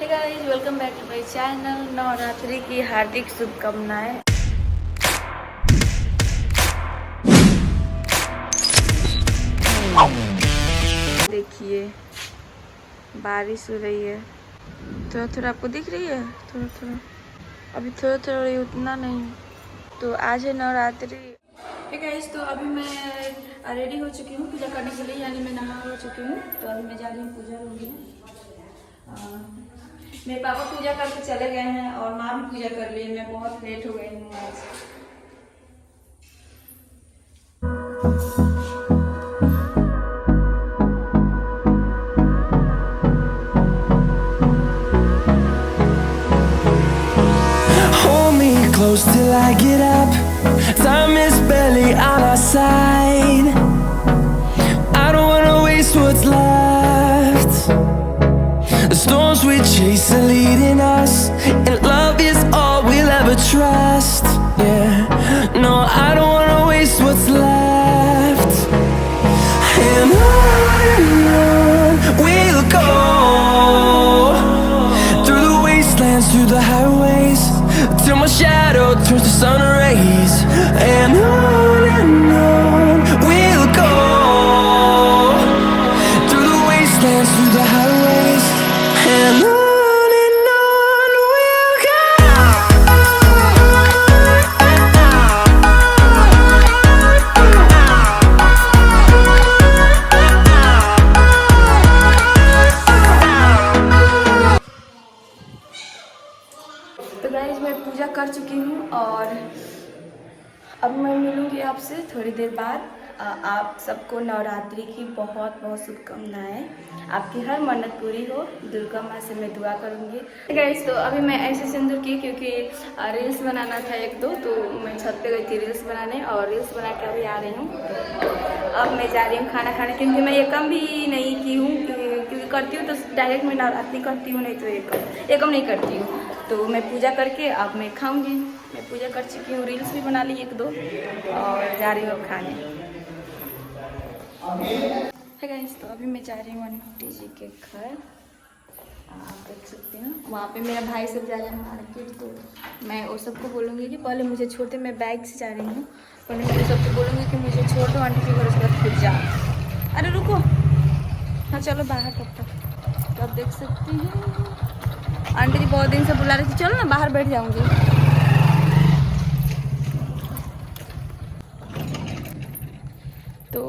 Hey guys, welcome back to my channel. Navratri की हार्दिक शुभकामनाएं। देखिए बारिश हो रही है, थोड़ा थोड़ा आपको दिख रही है, थोड़ा थोड़ा अभी थोड़ा थोड़ा रही, उतना नहीं। तो आज है नवरात्रि। हे गाइस, तो अभी मैं रेडी हो चुकी हूँ पूजा करने के लिए, यानी मैं नहा हो चुकी हूँ। तो अभी मैं जा रही हूँ पूजा रूम में। मेरे पापा पूजा करके चले गए हैं और माँ भी पूजा कर ली। मैं बहुत लेट हो गई हूँ आज। Hold me close till I get up. Time is barely on our side. I don't wanna waste what's left. The storms we chase are leading us, and love is all we'll ever trust. Yeah, no, I don't wanna waste what's left. And on we'll go, through the wastelands, through the highways, till my shadow turns to sun rays. And on we'll go, through the wastelands, through the highways. And on we'll go. तो guys, मैं पूजा कर चुकी हूँ और अब मैं मिलूँगी आपसे थोड़ी देर बाद। आप सबको नवरात्रि की बहुत बहुत शुभकामनाएं। आपकी हर मन्नत पूरी हो, दुर्गा माँ से मैं दुआ करूँगी। गाइस, तो अभी मैं ऐसे सिंदूर की, क्योंकि रील्स बनाना था एक दो, तो मैं छत पे गई थी रील्स बनाने और रील्स बना के अभी आ रही हूँ। अब मैं जा रही हूँ खाना खाने, क्योंकि मैं एकम भी नहीं की हूँ, क्योंकि करती हूँ तो डायरेक्ट मैं नवरात्रि करती हूँ, नहीं तो एकम नहीं करती हूँ। तो मैं पूजा करके अब मैं खाऊंगी। मैं पूजा कर चुकी हूँ, रील्स भी बना ली एक दो और जा रही हूँ अब खाने। है गाइस, तो अभी मैं जा रही हूँ आंटी जी के घर। आप देख सकते हैं वहाँ पे मेरा भाई सब जा रहे हैं मार्केट। तो मैं वो सबको बोलूँगी कि पहले मुझे छोड़, मैं बैग से जा रही हूँ, पहले मैं सबको बोलूँगी कि मुझे छोड़ दो आंटी के घर, उसके बाद खुद जाओ। अरे रुको, हाँ चलो बाहर तब तक। तो आप देख सकते हैं आंटी जी बहुत दिन से बुला रही थी, चलो ना बाहर बैठ जाऊंगी। तो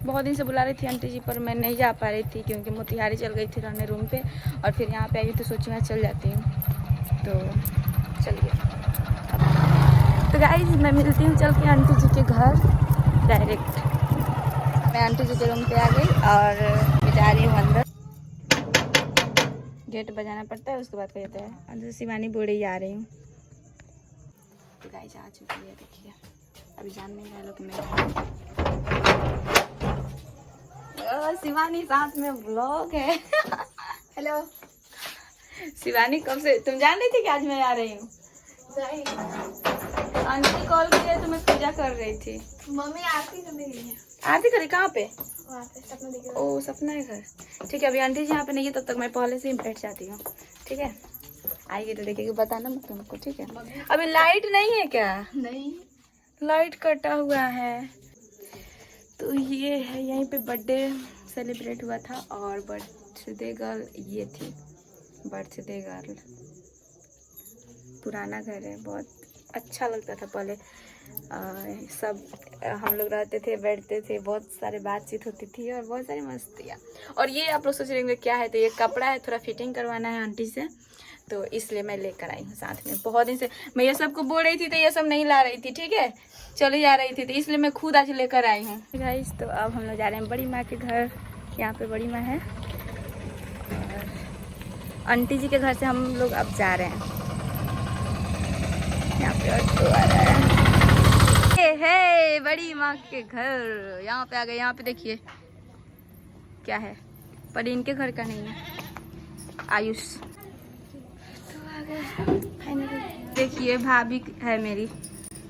बहुत दिन से बुला रही थी आंटी जी, पर मैं नहीं जा पा रही थी, क्योंकि मोतिहारी चल गई थी रहने रूम पे, और फिर यहाँ पे आई तो सोची मैं चल जाती हूँ। तो चलिए, तो गाइस मैं मिलती हूँ चल के आंटी जी के घर डायरेक्ट। मैं आंटी जी के रूम पे आ गई और मैं जा रही हूँ अंदर। गेट बजाना पड़ता है, उसके बाद क्या कहते हैं अंदर शिवानी बोल रही आ रही हूँ। तो गाइस आ चुकी है, देखिए अभी जान नहीं रहा लोग मैं। शिवानी साथ में व्लॉग है। हेलो शिवानी, कब से तुम जान रही थी कि आज मैं आ रही हूँ? आंटी कॉल किए तो मैं पूजा कर रही थी। मम्मी आरती करने गई है। आरती करी कहाँ पे? वहाँ पे सपना दिख रहा है। ओ सपना है घर, ठीक है। अभी आंटी जी यहाँ पे नहीं है, तब तक मैं पहले से ही बैठ जाती हूँ, ठीक है। आइए तो देखिए, बताना मत तुमको, ठीक है। अभी लाइट नहीं है क्या? नहीं, लाइट कटा हुआ है। तो ये है, यहीं पे बर्थडे सेलिब्रेट हुआ था और बर्थडे गर्ल ये थी, बर्थडे गर्ल। पुराना घर है, बहुत अच्छा लगता था पहले। सब हम लोग रहते थे, बैठते थे, बहुत सारे बातचीत होती थी और बहुत सारी मस्तियाँ। और ये आप लोग सोच रहे होंगे क्या है, तो ये कपड़ा है, थोड़ा फिटिंग करवाना है आंटी से, तो इसलिए मैं लेकर आई हूँ साथ में। बहुत दिन से मैं ये सब को बोल रही थी, तो ये सब नहीं ला रही थी, ठीक है, चली जा रही थी, तो इसलिए मैं खुद आज लेकर आई हूँ। गाइस, तो अब हम लोग जा रहे हैं बड़ी माँ के घर। यहाँ पे बड़ी माँ है और आंटी जी के घर से हम लोग अब जा रहे हैं। यहाँ पे ऑटो आ रहा है। हे बड़ी माँ के घर, यहाँ पे आ गए। यहाँ पे देखिए क्या है, पर इनके घर का नहीं है, आयुष। तो आ गए फाइनली। देखिए भाभी है मेरी,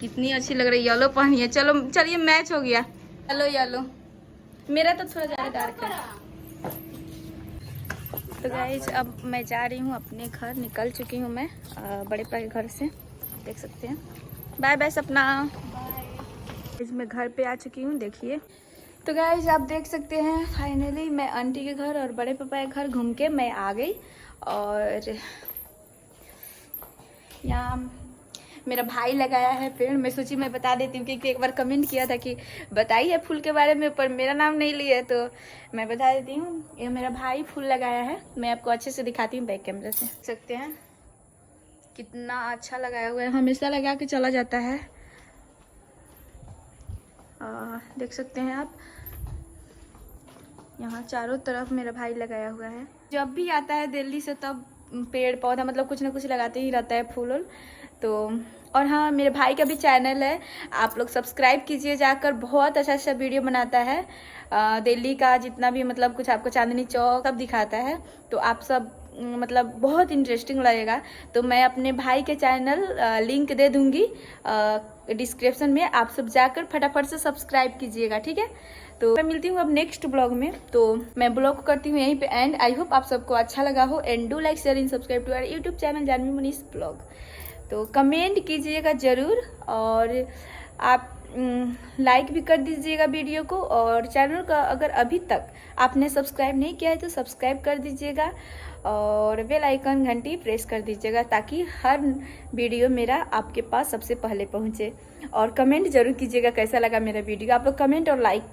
कितनी अच्छी लग रही है, येलो पहनी है। चलो चलिए, मैच हो गया। येलो येलो, मेरा तो थोड़ा ज़्यादा डार्क है। तो गाइज अब मैं जा रही हूँ अपने घर, निकल चुकी हूँ मैं बड़े पापा के घर से, देख सकते हैं। बाय बाय सपना। मैं घर पे आ चुकी हूँ, देखिए। तो गाइज आप देख सकते हैं फाइनली मैं आंटी के घर और बड़े पापा के घर घूम के मैं आ गई। और यहाँ मेरा भाई लगाया है पेड़। मैं सोची मैं बता देती हूँ क्योंकि एक बार कमेंट किया था कि बताइए फूल के बारे में, पर मेरा नाम नहीं लिया, तो मैं बता देती हूँ। ये मेरा भाई फूल लगाया है। मैं आपको अच्छे से दिखाती हूँ बैक कैमरे से, देख सकते हैं कितना अच्छा लगाया हुआ है। हमेशा लगा के चला जाता है, देख सकते हैं आप। यहाँ चारों तरफ मेरा भाई लगाया हुआ है। जब भी आता है दिल्ली से तब पेड़ पौधा मतलब कुछ ना कुछ लगाते ही रहता है, फूल उल। तो और हाँ, मेरे भाई का भी चैनल है, आप लोग सब्सक्राइब कीजिए जाकर। बहुत अच्छा अच्छा वीडियो बनाता है, दिल्ली का जितना भी मतलब कुछ आपको चांदनी चौक सब दिखाता है। तो आप सब मतलब बहुत इंटरेस्टिंग लगेगा। तो मैं अपने भाई के चैनल लिंक दे दूँगी डिस्क्रिप्शन में, आप सब जाकर फटाफट से सब्सक्राइब कीजिएगा, ठीक है। तो मैं मिलती हूँ अब नेक्स्ट ब्लॉग में। तो मैं ब्लॉग को करती हूँ यहीं पे एंड। आई होप आप सबको अच्छा लगा हो and do like share and subscribe to our YouTube channel Janvi Manish blog. तो कमेंट कीजिएगा ज़रूर और आप लाइक भी कर दीजिएगा वीडियो को। और चैनल का अगर अभी तक आपने सब्सक्राइब नहीं किया है तो सब्सक्राइब कर दीजिएगा और बेल आइकन घंटी प्रेस कर दीजिएगा ताकि हर वीडियो मेरा आपके पास सबसे पहले पहुंचे। और कमेंट जरूर कीजिएगा कैसा लगा मेरा वीडियो। आप लोग कमेंट और लाइक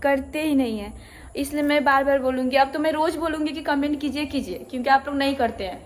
करते ही नहीं है, इसलिए मैं बार बार बोलूँगी। अब तो मैं रोज़ बोलूँगी कि कमेंट कीजिए क्योंकि आप लोग नहीं करते हैं।